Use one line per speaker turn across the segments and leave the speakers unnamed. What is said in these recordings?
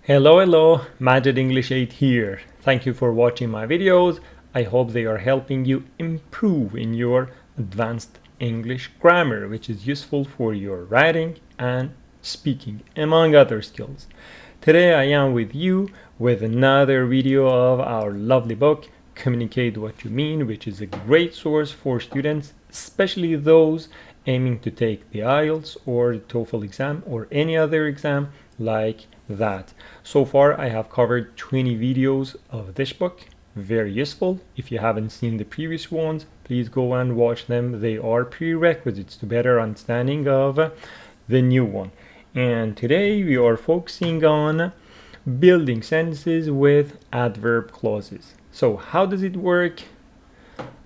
Hello, Majid English 8 here. Thank you for watching my videos. I hope they are helping you improve in your advanced English grammar, which is useful for your writing and speaking, among other skills. Today I am with you with another video of our lovely book, Communicate What You Mean, which is a great source for students, especially those aiming to take the IELTS or the TOEFL exam or any other exam like that. So far I have covered 20 videos of this book. Very useful. If you haven't seen the previous ones, please go and watch them. They are prerequisites to better understanding of the new one. And today we are focusing on building sentences with adverb clauses. So how does it work?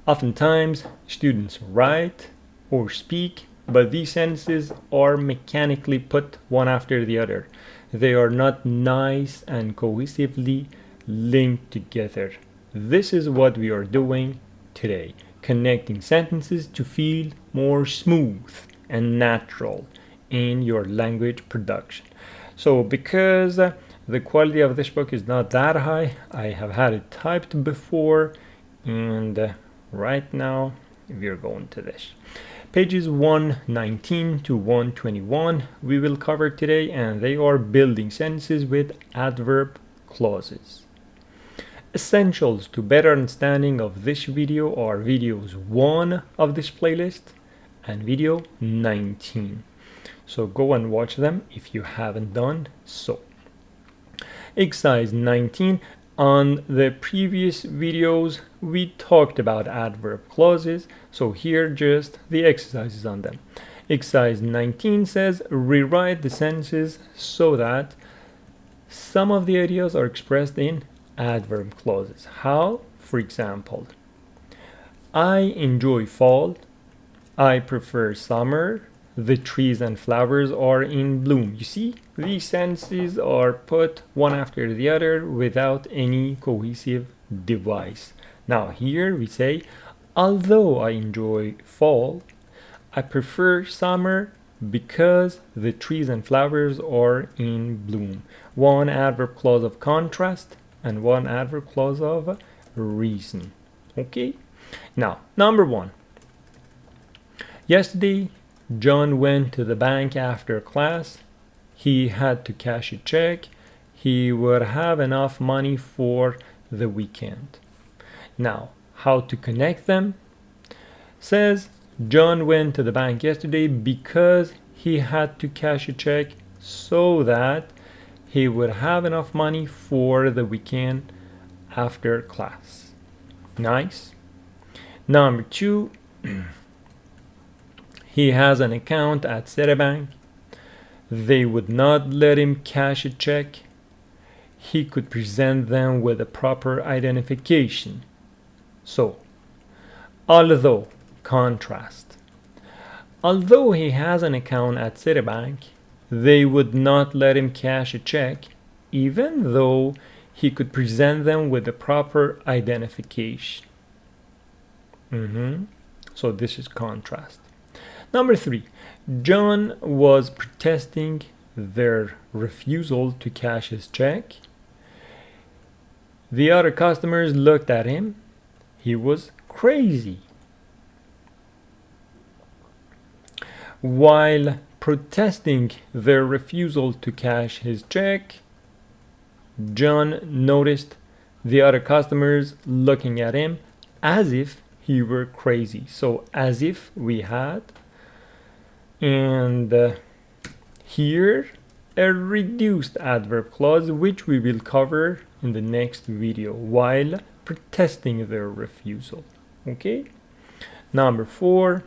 Oftentimes students write or speak, but these sentences are mechanically put one after the other. They are not nice and cohesively linked together. This is what we are doing today, connecting sentences to feel more smooth and natural in your language production. So because the quality of this book is not that high, I have had it typed before, and right now we are going to this. Pages 119 to 121 we will cover today, and they are building sentences with adverb clauses. Essentials to better understanding of this video are videos 1 of this playlist and video 19. So go and watch them if you haven't done so. Exercise 19. On the previous videos, we talked about adverb clauses, so here just the exercises on them. Exercise 19 says, rewrite the sentences so that some of the ideas are expressed in adverb clauses. How? For example, I enjoy fall, I prefer summer, the trees and flowers are in bloom. You see, these sentences are put one after the other without any cohesive device. Now here we say, although I enjoy fall, I prefer summer because the trees and flowers are in bloom. One adverb clause of contrast and one adverb clause of reason. Okay? Now, number 1. Yesterday, John went to the bank after class. He had to cash a check. He would have enough money for the weekend. Now, how to connect them? Says, John went to the bank yesterday because he had to cash a check so that he would have enough money for the weekend after class. Nice. Number 2. He has an account at Citibank. They would not let him cash a check. He could present them with a proper identification. So, although, contrast. Although he has an account at Citibank, they would not let him cash a check, even though he could present them with a proper identification. So this is contrast. Number 3, John was protesting their refusal to cash his check. The other customers looked at him. He was crazy. While protesting their refusal to cash his check, John noticed the other customers looking at him as if he were crazy. So as if we had, and here a reduced adverb clause, which we will cover in the next video, while protesting their refusal. Okay. Number 4.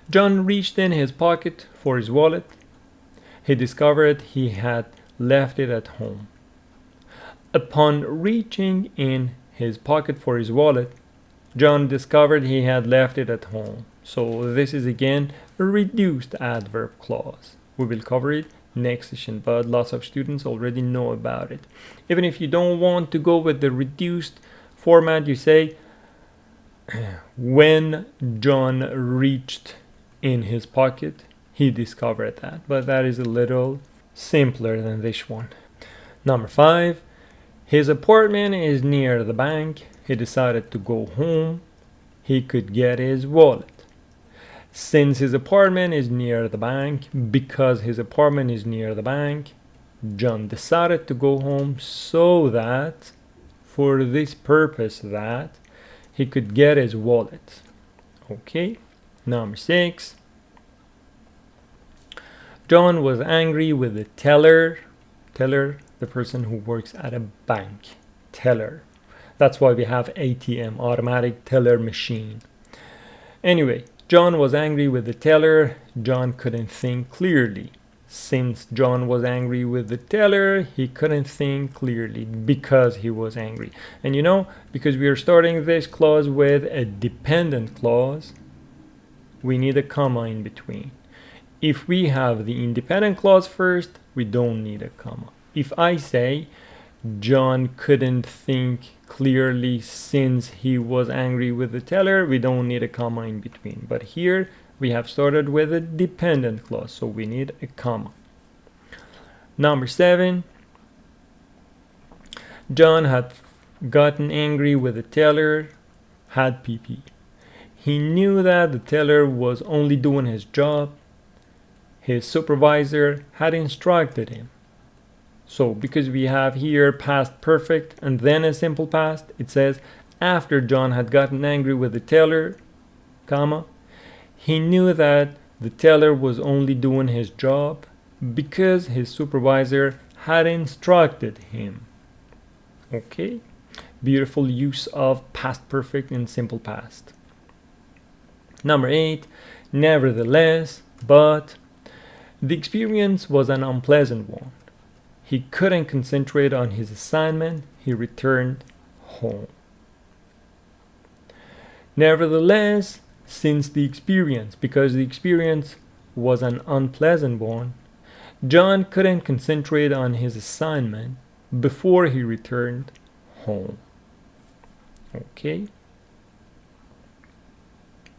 John reached in his pocket for his wallet. He discovered he had left it at home. Upon reaching in his pocket for his wallet, John discovered he had left it at home. So this is again a reduced adverb clause. We will cover it next session, but lots of students already know about it. Even if you don't want to go with the reduced format, you say, when John reached in his pocket, he discovered that. But that is a little Simpler than this one. Number 5. His apartment is near the bank. He decided to go home. He could get his wallet. Since his apartment is near the bank, because his apartment is near the bank, John decided to go home so that, for this purpose, that he could get his wallet. Okay. Number 6. John was angry with the teller. Teller, the person who works at a bank. Teller. That's why we have ATM, automatic teller machine. Anyway, John was angry with the teller. John couldn't think clearly. Since John was angry with the teller, he couldn't think clearly because he was angry. And you know, because we are starting this clause with a dependent clause, we need a comma in between. If we have the independent clause first, we don't need a comma. If I say John couldn't think clearly since he was angry with the teller, we don't need a comma in between. But here we have started with a dependent clause, so we need a comma. Number 7. John had gotten angry with the teller, had PP. He knew that the teller was only doing his job. His supervisor had instructed him. So because we have here past perfect and then a simple past, it says after John had gotten angry with the teller, comma, he knew that the teller was only doing his job because his supervisor had instructed him. Okay, beautiful use of past perfect and simple past. Number 8, nevertheless, but the experience was an unpleasant one. He couldn't concentrate on his assignment. He returned home. Nevertheless, since the experience, because the experience was an unpleasant one, John couldn't concentrate on his assignment before he returned home. Okay.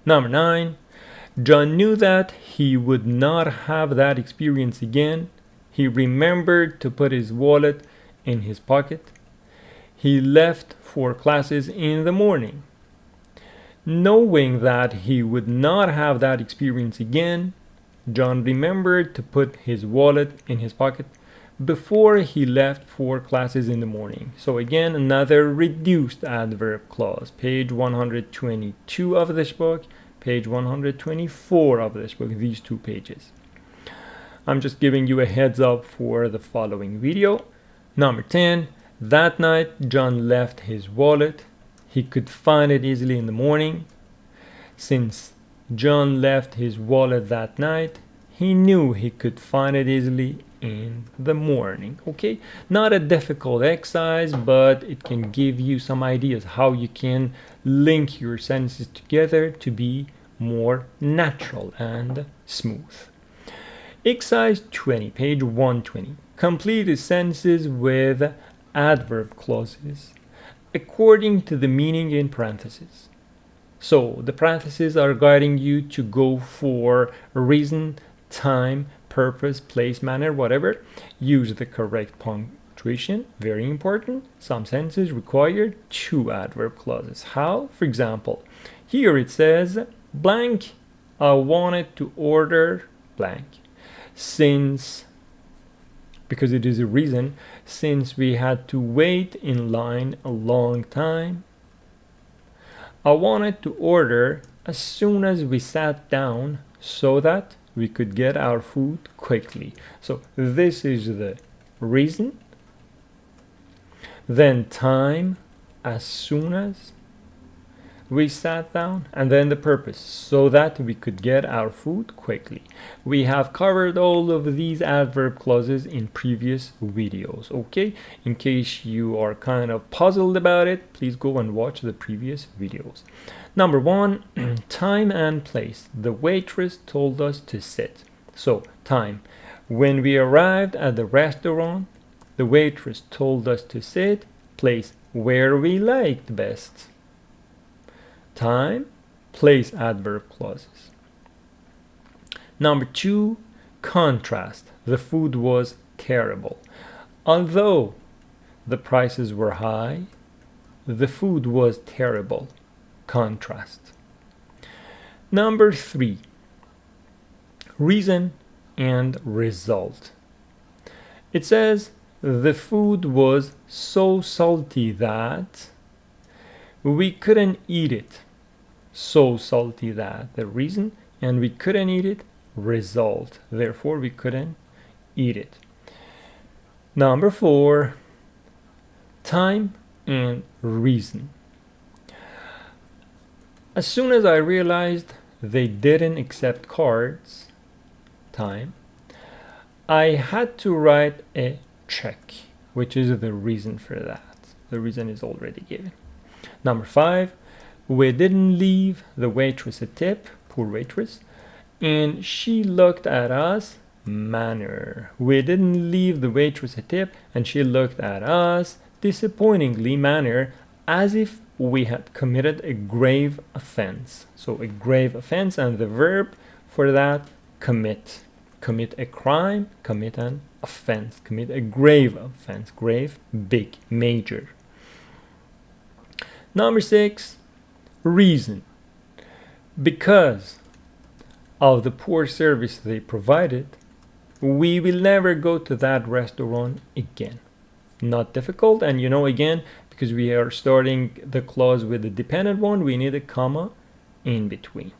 Number 9. John knew that he would not have that experience again. He remembered to put his wallet in his pocket. He left for classes in the morning. Knowing that he would not have that experience again, John remembered to put his wallet in his pocket before he left for classes in the morning. So again, another reduced adverb clause. Page 122 of this book, page 124 of this book, these 2 pages. I'm just giving you a heads up for the following video. Number 10, that night John left his wallet. He could find it easily in the morning. Since John left his wallet that night, he knew he could find it easily in the morning. Okay, not a difficult exercise, but it can give you some ideas how you can link your sentences together to be more natural and smooth. Exercise 20, page 120. Complete the sentences with adverb clauses according to the meaning in parentheses. So the parentheses are guiding you to go for reason, time, purpose, place, manner, whatever. Use the correct punctuation, very important. Some sentences require 2 adverb clauses. How? For example, here it says blank, I wanted to order blank. Since, because it is a reason, since we had to wait in line a long time, I wanted to order as soon as we sat down so that we could get our food quickly. So this is the reason, then time, as soon as we sat down, and then the purpose, so that we could get our food quickly. We have covered all of these adverb clauses in previous videos, okay? In case you are kind of puzzled about it, please go and watch the previous videos. Number 1, time and place. The waitress told us to sit. So, time. When we arrived at the restaurant, the waitress told us to sit. Place, where we liked best. Time, place adverb clauses. Number 2, contrast. The food was terrible. Although the prices were high, the food was terrible. Contrast. Number 3, reason and result. It says the food was so salty that we couldn't eat it. So salty that, the reason, and we couldn't eat it, result. Therefore, we couldn't eat it. Number 4, time and reason. As soon as I realized they didn't accept cards, time, I had to write a check, which is the reason for that. The reason is already given. Number 5, we didn't leave the waitress a tip, poor waitress, and she looked at us manner. We didn't leave the waitress a tip and she looked at us disappointingly manner, as if we had committed a grave offense. So a grave offense, and the verb for that, commit. Commit a crime, commit an offense, commit a grave offense. Grave, big, major. Number 6, reason. Because of the poor service they provided, we will never go to that restaurant again. Not difficult, and again, because we are starting the clause with the dependent one, we need a comma in between.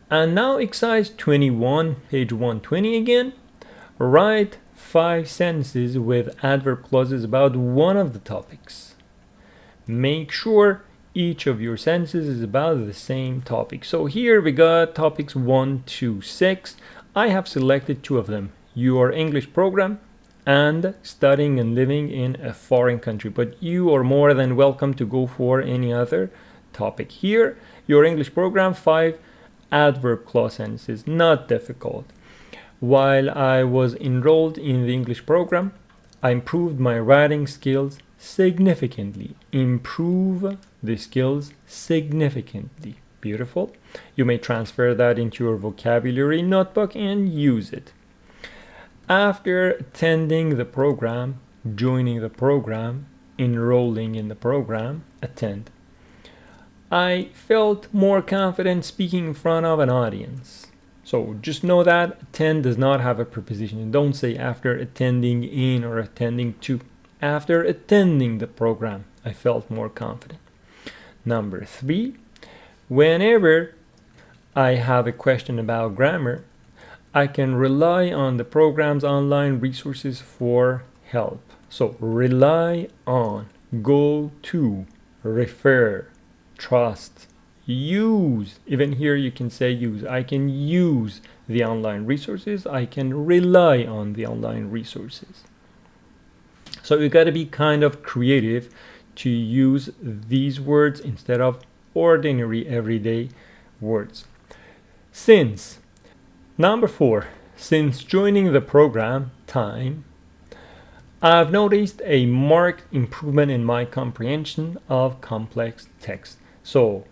And now exercise 21, page 120 again. Write 5 sentences with adverb clauses about one of the topics. Make sure each of your sentences is about the same topic. So here we got topics 1 to 6. I have selected 2 of them, your English program and studying and living in a foreign country, but you are more than welcome to go for any other topic. Here, your English program, 5 adverb clause sentences, not difficult. While I was enrolled in the English program, I improved my writing skills significantly. Improve the skills significantly. Beautiful. You may transfer that into your vocabulary notebook and use it. After attending the program, joining the program, enrolling in the program, attend, I felt more confident speaking in front of an audience. So just know that attend does not have a preposition. Don't say after attending in or attending to. After attending the program, I felt more confident. Number 3, whenever I have a question about grammar, I can rely on the program's online resources for help. So rely on, go to, refer, trust, use. Even here you can say use. I can use the online resources. I can rely on the online resources. So you got to be kind of creative to use these words instead of ordinary everyday words. Since. Number 4, since joining the program, time, I've noticed a marked improvement in my comprehension of complex text. So,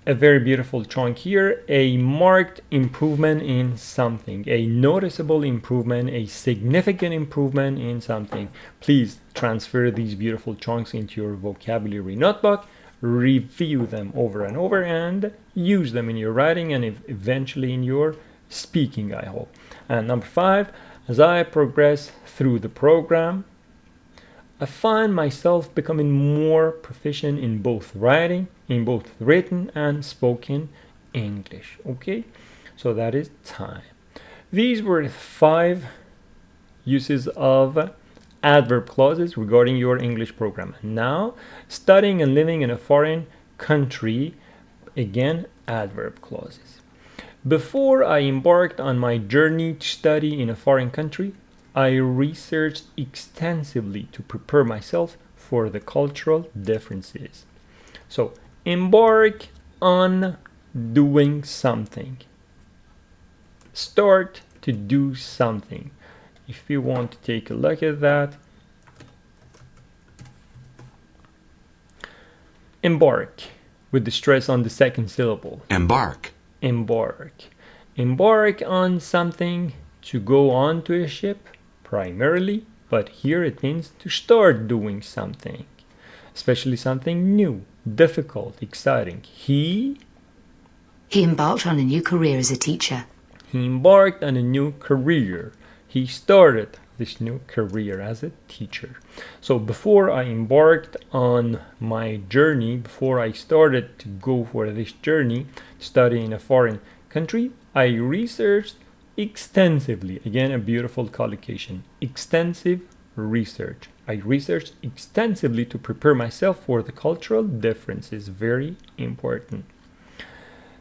a very beautiful chunk here, a marked improvement in something, a noticeable improvement, a significant improvement in something. Please transfer these beautiful chunks into your vocabulary notebook, review them over and over, and use them in your writing and eventually in your speaking, I hope. And number 5, as I progress through the program, I find myself becoming more proficient in both writing, in both written and spoken English. Okay, so that is time. These were 5 uses of adverb clauses regarding your English program. Now, studying and living in a foreign country, again, adverb clauses. Before I embarked on my journey to study in a foreign country, I researched extensively to prepare myself for the cultural differences. So, embark on doing something. Start to do something. If you want to take a look at that, embark with the stress on the second syllable.
Embark.
Embark. Embark on something to go onto a ship primarily, but here it means to start doing something, especially something new, difficult, exciting. He
embarked on a new career as a teacher.
He embarked on a new career. He started this new career as a teacher. So before I embarked on my journey, before I started to go for this journey, to study in a foreign country, I researched extensively. Again, a beautiful collocation. Extensive research. I researched extensively to prepare myself for the cultural differences. Very important.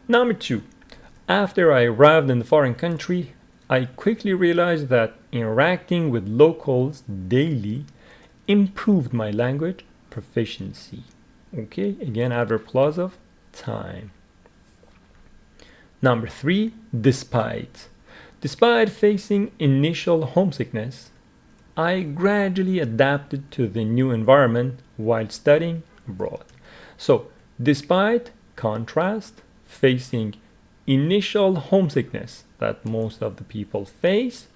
Number 2. After I arrived in the foreign country, I quickly realized that interacting with locals daily improved my language proficiency. Okay, again, adverb clause of time. Number 3, despite. Despite facing initial homesickness, I gradually adapted to the new environment while studying abroad. So, despite contrast, facing initial homesickness that most of the people face,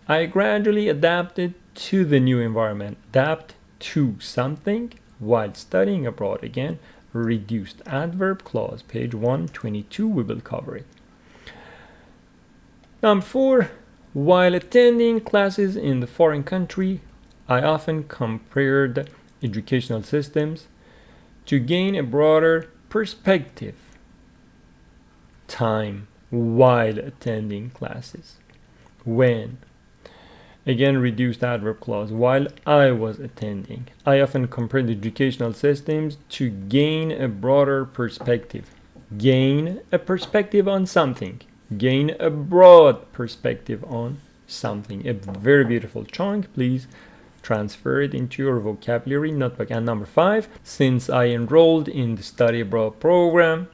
I gradually adapted to the new environment. Adapt to something while studying abroad. Again, reduced adverb clause, page 122, we will cover it. Number 4, while attending classes in the foreign country, I often compared educational systems to gain a broader perspective. Time while attending classes. When? Again, reduced adverb clause. While I was attending, I often compared educational systems to gain a broader perspective. Gain a perspective on something. Gain a broad perspective on something. A very beautiful chunk. Please transfer it into your vocabulary notebook. And number 5, since I enrolled in the study abroad program,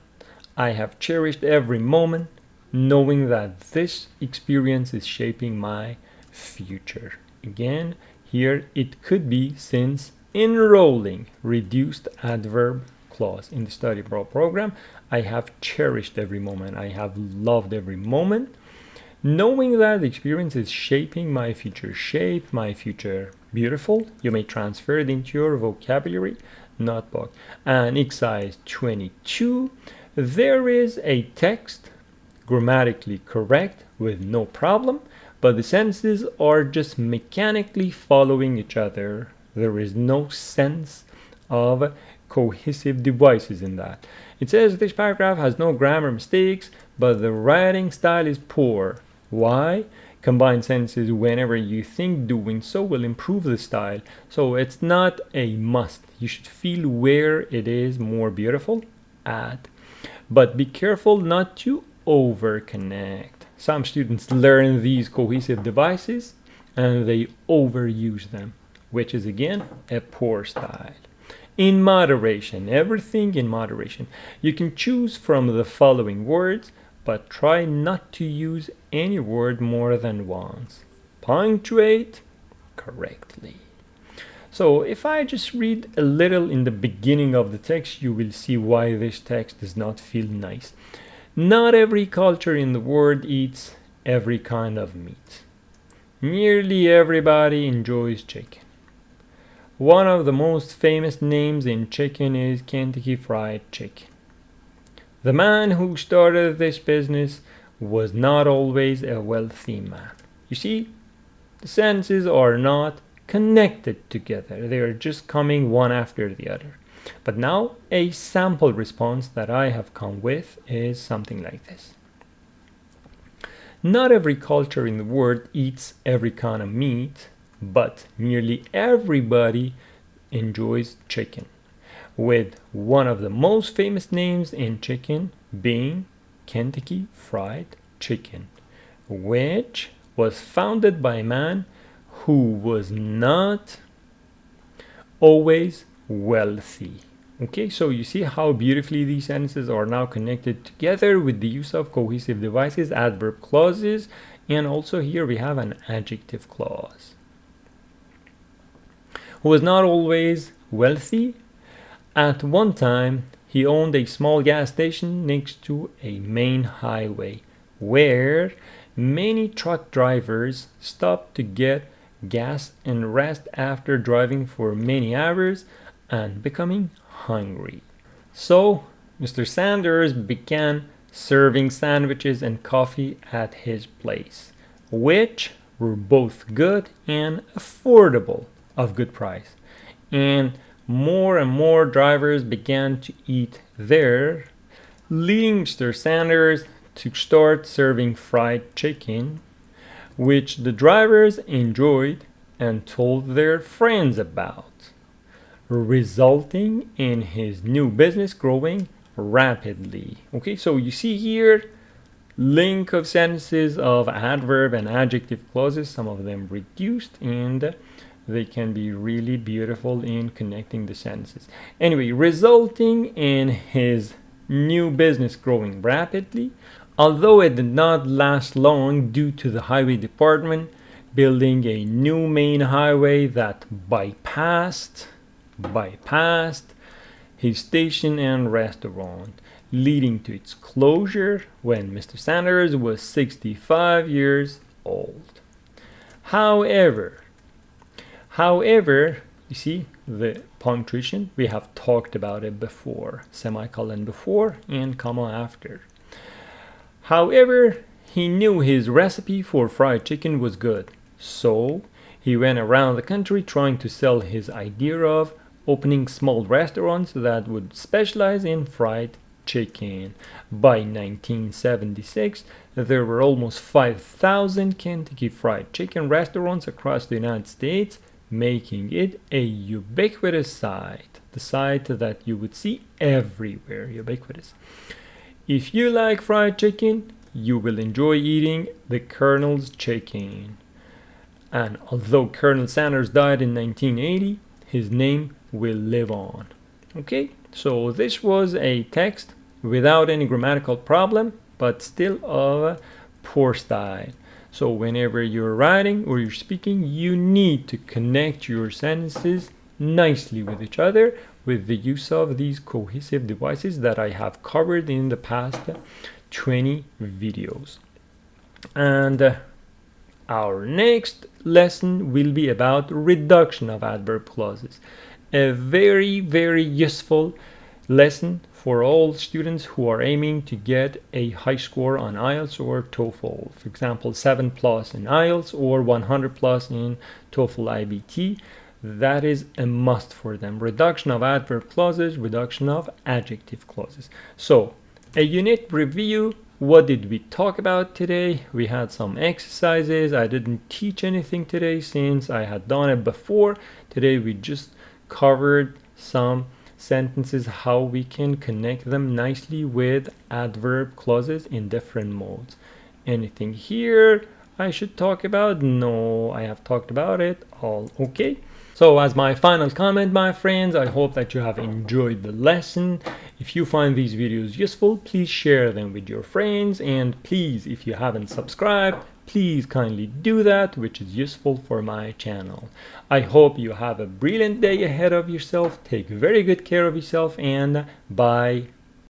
I have cherished every moment, knowing that this experience is shaping my future. Again, here it could be since enrolling, reduced adverb clause in the study abroad program. I have cherished every moment. I have loved every moment, knowing that the experience is shaping my future. Shape my future. Beautiful. You may transfer it into your vocabulary notebook. And exercise 22. There is a text grammatically correct with no problem, but the sentences are just mechanically following each other. There is no sense of cohesive devices in that. It says this paragraph has no grammar mistakes, but the writing style is poor. Why? Combine sentences whenever you think doing so will improve the style. So it's not a must. You should feel where it is more beautiful, add. But be careful not to over-connect. Some students learn these cohesive devices and they overuse them, which is again a poor style. In moderation, everything in moderation. You can choose from the following words, but try not to use any word more than once. Punctuate correctly. So if I just read a little in the beginning of the text, you will see why this text does not feel nice. Not every culture in the world eats every kind of meat. Nearly everybody enjoys chicken. One of the most famous names in chicken is Kentucky Fried Chicken. The man who started this business was not always a wealthy man. You see, the sentences are not connected together. They are just coming one after the other. But now a sample response that I have come with is something like this. Not every culture in the world eats every kind of meat, but nearly everybody enjoys chicken, with one of the most famous names in chicken being Kentucky Fried Chicken, which was founded by a man who was not always wealthy. Okay, so you see how beautifully these sentences are now connected together with the use of cohesive devices, adverb clauses, and also here we have an adjective clause. Who was not always wealthy. At one time, he owned a small gas station next to a main highway where Many truck drivers stop to get gas and rest after driving for many hours and becoming hungry. So Mr. Sanders began serving sandwiches and coffee at his place, which were both good and affordable, of good price. And more drivers began to eat there, leading Mr. Sanders to start serving fried chicken, which the drivers enjoyed and told their friends about, resulting in his new business growing rapidly. Okay, so you see here link of sentences of adverb and adjective clauses, some of them reduced, and they can be really beautiful in connecting the sentences. Anyway, resulting in his new business growing rapidly, although it did not last long due to the highway department building a new main highway that bypassed his station and restaurant, leading to its closure when Mr. Sanders was 65 years old. However, you see the punctuation, we have talked about it before, semicolon before and comma after. However, he knew his recipe for fried chicken was good, so he went around the country trying to sell his idea of opening small restaurants that would specialize in fried chicken. By 1976, there were almost 5,000 Kentucky Fried Chicken restaurants across the United States, making it a ubiquitous sight, the sight that you would see everywhere, ubiquitous. If you like fried chicken, you will enjoy eating the Colonel's chicken. And although Colonel Sanders died in 1980, his name will live on. Okay, so this was a text without any grammatical problem, but still of poor style. So whenever you're writing or you're speaking, you need to connect your sentences nicely with each other with the use of these cohesive devices that I have covered in the past 20 videos. And our next lesson will be about reduction of adverb clauses. A very useful lesson for all students who are aiming to get a high score on IELTS or TOEFL. For example, 7+ in IELTS or 100+ in TOEFL IBT. That is a must for them. Reduction of adverb clauses, reduction of adjective clauses. So, a unit review. What did we talk about today? We had some exercises. I didn't teach anything today since I had done it before. Today we just covered some sentences, how we can connect them nicely with adverb clauses in different modes. Anything here I should talk about? No, I have talked about it all. Okay. So as my final comment, my friends, I hope that you have enjoyed the lesson. If you find these videos useful, please share them with your friends, and please, if you haven't subscribed, please kindly do that, which is useful for my channel. I hope you have a brilliant day ahead of yourself. Take very good care of yourself, and bye